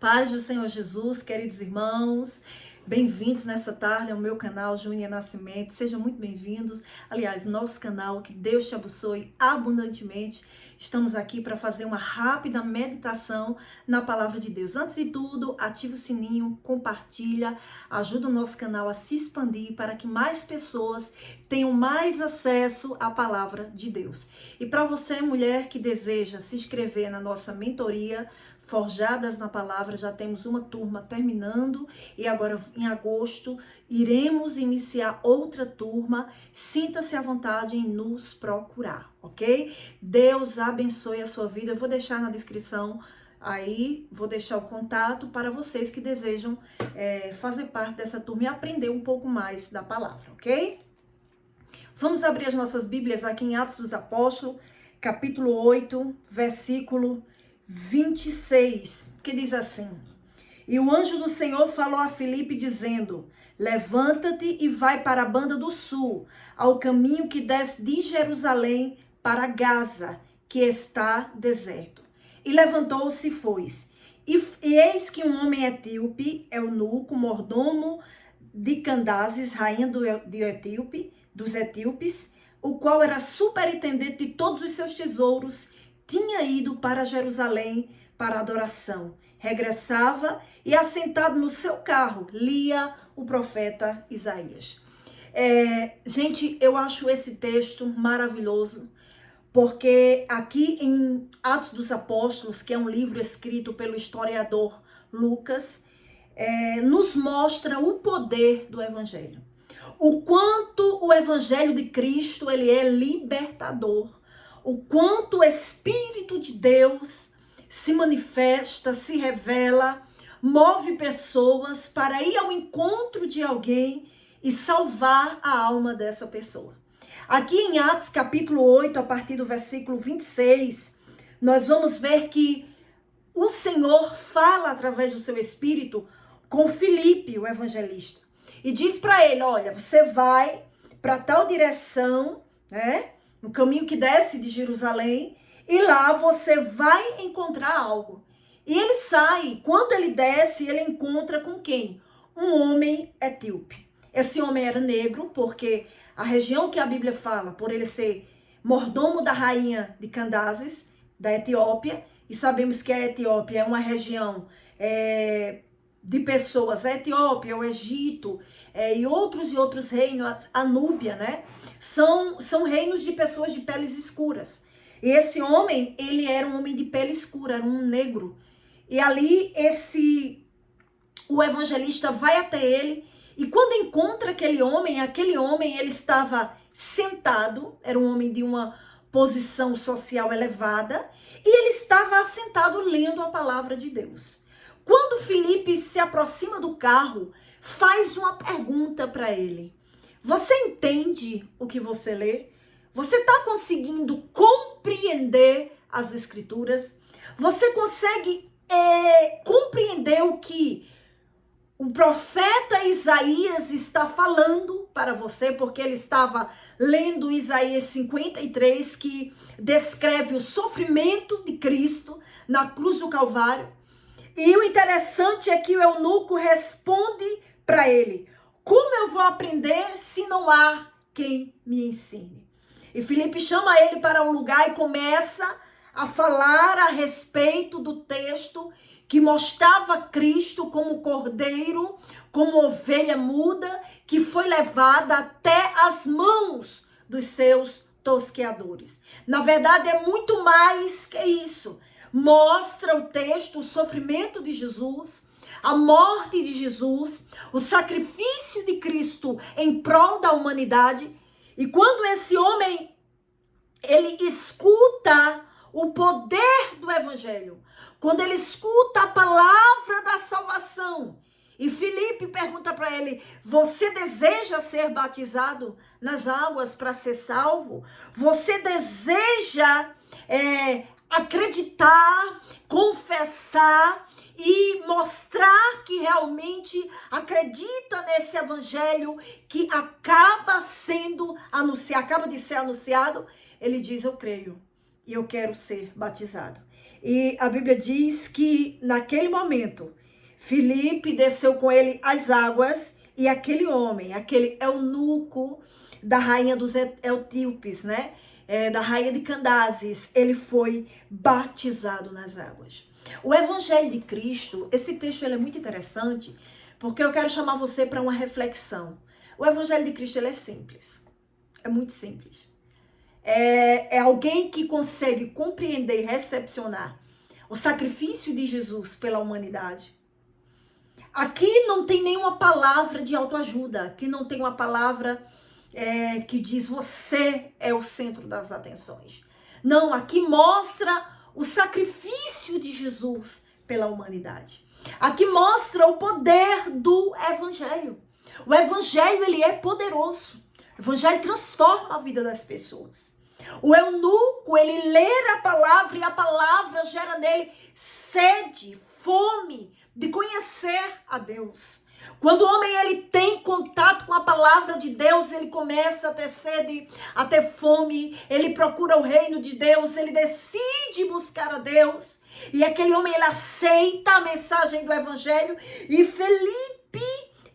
Paz do Senhor Jesus, queridos irmãos, bem-vindos nessa tarde ao meu canal Júnia Nascimento, sejam muito bem-vindos. Aliás, nosso canal, que Deus te abençoe abundantemente. Estamos aqui para fazer uma rápida meditação na palavra de Deus. Antes de tudo, ativa o sininho, compartilha, ajuda o nosso canal a se expandir para que mais pessoas tenham mais acesso à palavra de Deus. E para você, mulher que deseja se inscrever na nossa mentoria Forjadas na Palavra, já temos uma turma terminando e agora em agosto iremos iniciar outra turma. Sinta-se à vontade em nos procurar, ok? Deus abençoe a sua vida. Eu vou deixar na descrição aí, vou deixar o contato para vocês que desejam fazer parte dessa turma e aprender um pouco mais da palavra, ok? Vamos abrir as nossas Bíblias aqui em Atos dos Apóstolos, capítulo 8, versículo 26, que diz assim: E o anjo do Senhor falou a Filipe dizendo: Levanta-te e vai para a banda do sul, ao caminho que desce de Jerusalém para Gaza, que está deserto. E levantou-se e foi. E eis que um homem etíope, eunuco, mordomo de Candaces, rainha dos etíopes, o qual era superintendente de todos os seus tesouros, tinha ido para Jerusalém para adoração. Regressava e, assentado no seu carro, lia o profeta Isaías. Gente, eu acho esse texto maravilhoso, porque aqui em Atos dos Apóstolos, que é um livro escrito pelo historiador Lucas, nos mostra o poder do Evangelho. O quanto o Evangelho de Cristo ele é libertador. O quanto o Espírito de Deus se manifesta, se revela, move pessoas para ir ao encontro de alguém e salvar a alma dessa pessoa. Aqui em Atos capítulo 8, a partir do versículo 26, nós vamos ver que o Senhor fala através do seu Espírito com Filipe, o evangelista, e diz para ele: olha, você vai para tal direção, né? No caminho que desce de Jerusalém, e lá você vai encontrar algo. E ele sai, quando ele desce, ele encontra com quem? Um homem etíope. Esse homem era negro, porque a região que a Bíblia fala, por ele ser mordomo da rainha de Candaces, da Etiópia, e sabemos que a Etiópia é uma região de pessoas, a Etiópia, o Egito, e outros reinos, a Núbia, né? São reinos de pessoas de peles escuras. E esse homem, ele era um homem de pele escura, era um negro. E ali o evangelista vai até ele, e quando encontra aquele homem ele estava sentado, era um homem de uma posição social elevada, e ele estava assentado lendo a palavra de Deus. Quando Filipe se aproxima do carro, faz uma pergunta para ele: você entende o que você lê? Você está conseguindo compreender as escrituras? Você consegue compreender o que o profeta Isaías está falando para você? Porque ele estava lendo Isaías 53, que descreve o sofrimento de Cristo na cruz do Calvário. E o interessante é que o eunuco responde para ele: como eu vou aprender se não há quem me ensine? E Filipe chama ele para um lugar e começa a falar a respeito do texto que mostrava Cristo como cordeiro, como ovelha muda, que foi levada até as mãos dos seus tosqueadores. Na verdade, é muito mais que isso. Mostra o texto, o sofrimento de Jesus, a morte de Jesus, o sacrifício de Cristo em prol da humanidade. E quando esse homem, ele escuta o poder do evangelho, quando ele escuta a palavra da salvação, e Filipe pergunta para ele: você deseja ser batizado nas águas para ser salvo? Você deseja acreditar, confessar e mostrar que realmente acredita nesse evangelho que acaba de ser anunciado? Ele diz: eu creio e eu quero ser batizado. E a Bíblia diz que naquele momento, Filipe desceu com ele as águas e aquele homem, aquele eunuco da rainha dos etíopes, né? Da rainha de Candaces, ele foi batizado nas águas. O Evangelho de Cristo, esse texto ele é muito interessante, porque eu quero chamar você para uma reflexão. O Evangelho de Cristo ele é simples, é muito simples. É alguém que consegue compreender e recepcionar o sacrifício de Jesus pela humanidade. Aqui não tem nenhuma palavra de autoajuda, aqui não tem uma palavra que diz você é o centro das atenções. Não, aqui mostra o sacrifício de Jesus pela humanidade. Aqui mostra o poder do Evangelho. O Evangelho ele é poderoso. O Evangelho transforma a vida das pessoas. O eunuco, ele lê a palavra e a palavra gera nele sede, fome de conhecer a Deus. Quando o homem ele tem contato com a palavra de Deus, ele começa a ter sede, a ter fome, ele procura o reino de Deus, ele decide buscar a Deus. E aquele homem ele aceita a mensagem do Evangelho e Felipe,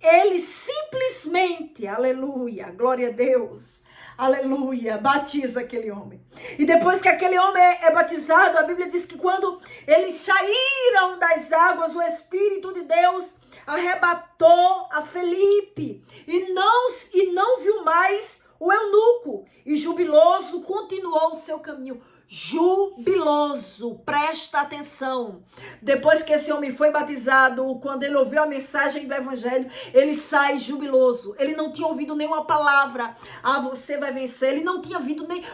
ele simplesmente, aleluia, glória a Deus, aleluia, batiza aquele homem. E depois que aquele homem é batizado, a Bíblia diz que quando eles saíram das águas, o Espírito de Deus arrebatou a Felipe e não viu mais o eunuco. E jubiloso continuou o seu caminho. Jubiloso, presta atenção. Depois que esse homem foi batizado, quando ele ouviu a mensagem do Evangelho, ele sai jubiloso. Ele não tinha ouvido nenhuma palavra, você vai vencer. Ele não tinha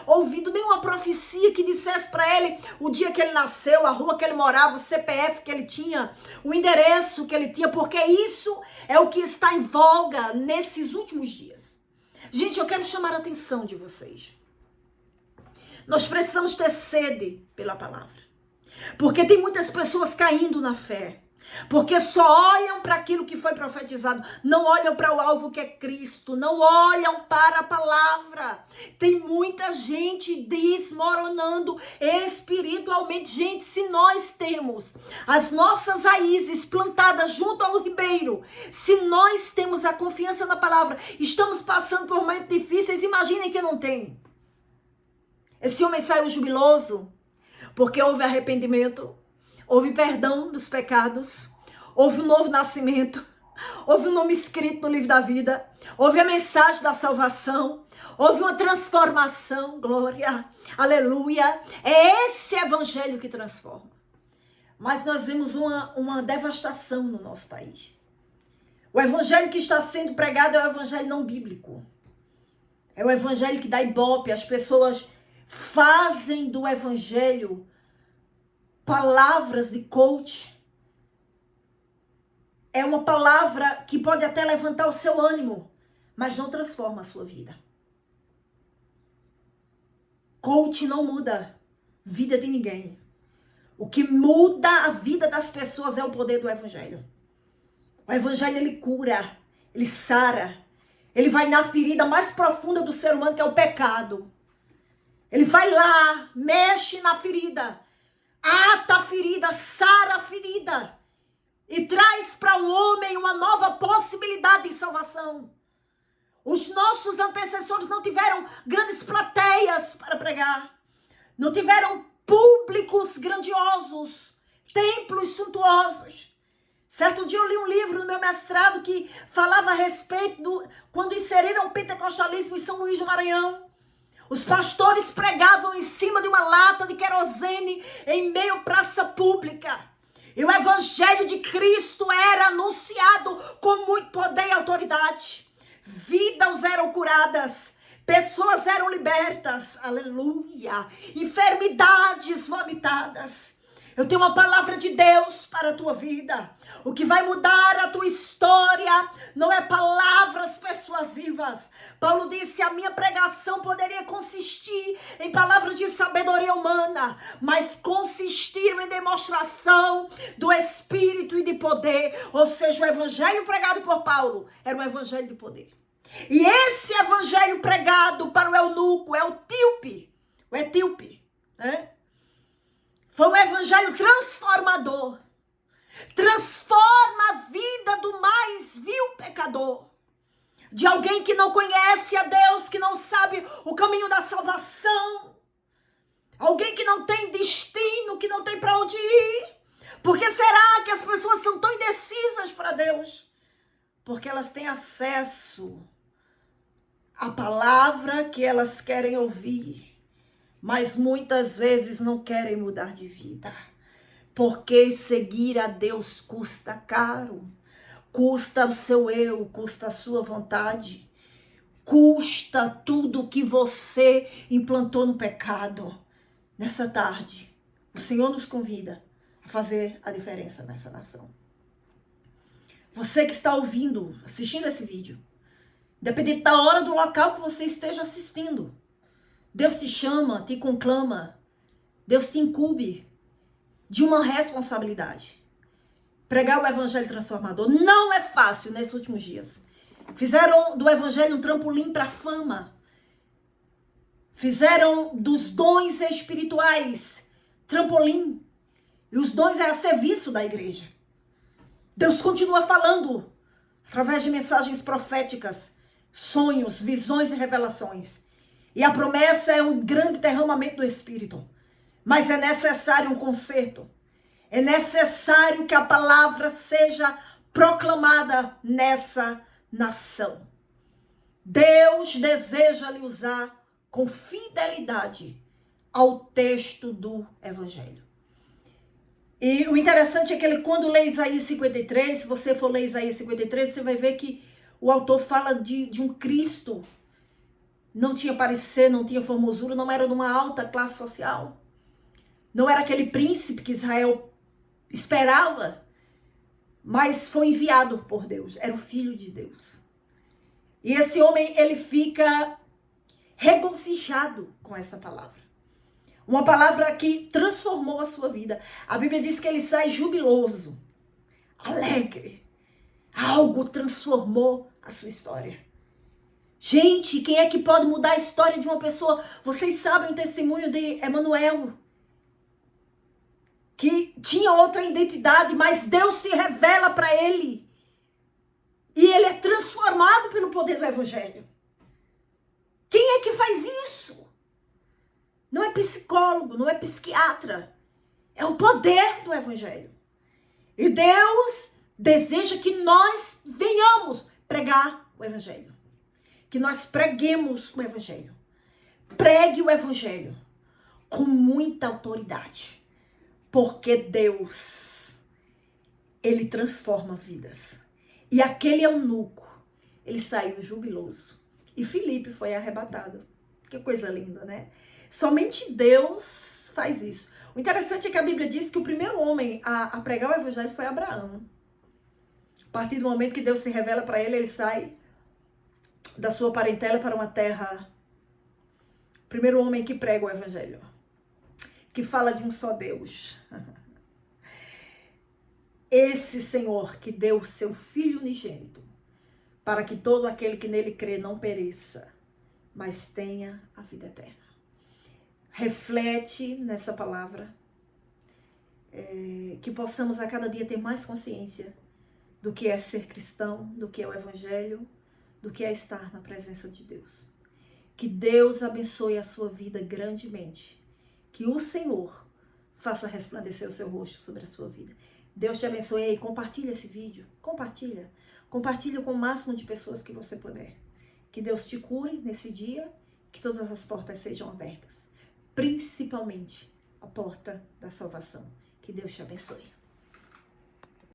ouvido nenhuma profecia que dissesse para ele o dia que ele nasceu, a rua que ele morava, o CPF que ele tinha, o endereço que ele tinha, porque isso é o que está em voga nesses últimos dias. Gente, eu quero chamar a atenção de vocês. Nós precisamos ter sede pela palavra. Porque tem muitas pessoas caindo na fé. Porque só olham para aquilo que foi profetizado. Não olham para o alvo que é Cristo. Não olham para a palavra. Tem muita gente desmoronando espiritualmente. Gente, se nós temos as nossas raízes plantadas junto ao ribeiro, se nós temos a confiança na palavra, estamos passando por momentos difíceis, imaginem que não tem. Esse homem saiu jubiloso porque houve arrependimento, houve perdão dos pecados, houve um novo nascimento, houve um nome escrito no livro da vida, houve a mensagem da salvação, houve uma transformação, glória, aleluia. É esse evangelho que transforma. Mas nós vemos uma devastação no nosso país. O evangelho que está sendo pregado é o evangelho não bíblico. É o evangelho que dá ibope, as pessoas fazem do evangelho palavras de coach. É uma palavra que pode até levantar o seu ânimo, mas não transforma a sua vida. Coach não muda a vida de ninguém. O que muda a vida das pessoas é o poder do evangelho. O evangelho ele cura, ele sara, ele vai na ferida mais profunda do ser humano, que é o pecado. Ele vai lá, mexe na ferida, ata a ferida, sara a ferida e traz para o homem uma nova possibilidade de salvação. Os nossos antecessores não tiveram grandes plateias para pregar, não tiveram públicos grandiosos, templos suntuosos. Certo dia eu li um livro no meu mestrado que falava a respeito quando inseriram o pentecostalismo em São Luís do Maranhão. Os pastores pregavam em cima de uma lata de querosene em meio à praça pública. E o evangelho de Cristo era anunciado com muito poder e autoridade. Vidas eram curadas, pessoas eram libertas, aleluia. Enfermidades vomitadas. Eu tenho uma palavra de Deus para a tua vida. O que vai mudar a tua história não é palavras persuasivas. Paulo disse, a minha pregação poderia consistir em palavras de sabedoria humana, mas consistir em demonstração do Espírito e de poder. Ou seja, o evangelho pregado por Paulo era um evangelho de poder. E esse evangelho pregado para o eunuco é o etíope, né? Foi um evangelho transformador. Transforma a vida do mais vil pecador. De alguém que não conhece a Deus, que não sabe o caminho da salvação. Alguém que não tem destino, que não tem para onde ir. Por que será que as pessoas estão tão indecisas para Deus? Porque elas têm acesso à palavra que elas querem ouvir, mas muitas vezes não querem mudar de vida. Porque seguir a Deus custa caro. Custa o seu eu, custa a sua vontade. Custa tudo que você implantou no pecado. Nessa tarde, o Senhor nos convida a fazer a diferença nessa nação. Você que está ouvindo, assistindo esse vídeo, independente da hora, do local que você esteja assistindo, Deus te chama, te conclama, Deus te incumbe de uma responsabilidade. Pregar o evangelho transformador não é fácil nesses últimos dias. Fizeram do evangelho um trampolim para a fama. Fizeram dos dons espirituais trampolim. E os dons é a serviço da igreja. Deus continua falando através de mensagens proféticas, sonhos, visões e revelações. E a promessa é um grande derramamento do Espírito. Mas é necessário um conserto. É necessário que a palavra seja proclamada nessa nação. Deus deseja lhe usar com fidelidade ao texto do Evangelho. E o interessante é que ele, quando lê Isaías 53, se você for ler Isaías 53, você vai ver que o autor fala de um Cristo. Não tinha parecer, não tinha formosura, não era de uma alta classe social. Não era aquele príncipe que Israel esperava, mas foi enviado por Deus, era o Filho de Deus. E esse homem, ele fica regozijado com essa palavra. Uma palavra que transformou a sua vida. A Bíblia diz que ele sai jubiloso, alegre. Algo transformou a sua história. Gente, quem é que pode mudar a história de uma pessoa? Vocês sabem o testemunho de Emanuel, que tinha outra identidade, mas Deus se revela para ele. E ele é transformado pelo poder do Evangelho. Quem é que faz isso? Não é psicólogo, não é psiquiatra. É o poder do Evangelho. E Deus deseja que nós venhamos pregar o Evangelho. Que nós preguemos o Evangelho. Pregue o Evangelho com muita autoridade. Porque Deus, ele transforma vidas. E aquele eunuco, ele saiu jubiloso. E Filipe foi arrebatado. Que coisa linda, né? Somente Deus faz isso. O interessante é que a Bíblia diz que o primeiro homem a pregar o evangelho foi Abraão. A partir do momento que Deus se revela para ele, ele sai da sua parentela para uma terra. Primeiro homem que prega o evangelho. Que fala de um só Deus. Esse Senhor que deu seu Filho unigênito, para que todo aquele que nele crê não pereça, mas tenha a vida eterna. Reflete nessa palavra, que possamos a cada dia ter mais consciência do que é ser cristão, do que é o Evangelho, do que é estar na presença de Deus. Que Deus abençoe a sua vida grandemente. Que o Senhor faça resplandecer o seu rosto sobre a sua vida. Deus te abençoe e compartilha esse vídeo. Compartilha. Compartilha com o máximo de pessoas que você puder. Que Deus te cure nesse dia. Que todas as portas sejam abertas. Principalmente a porta da salvação. Que Deus te abençoe.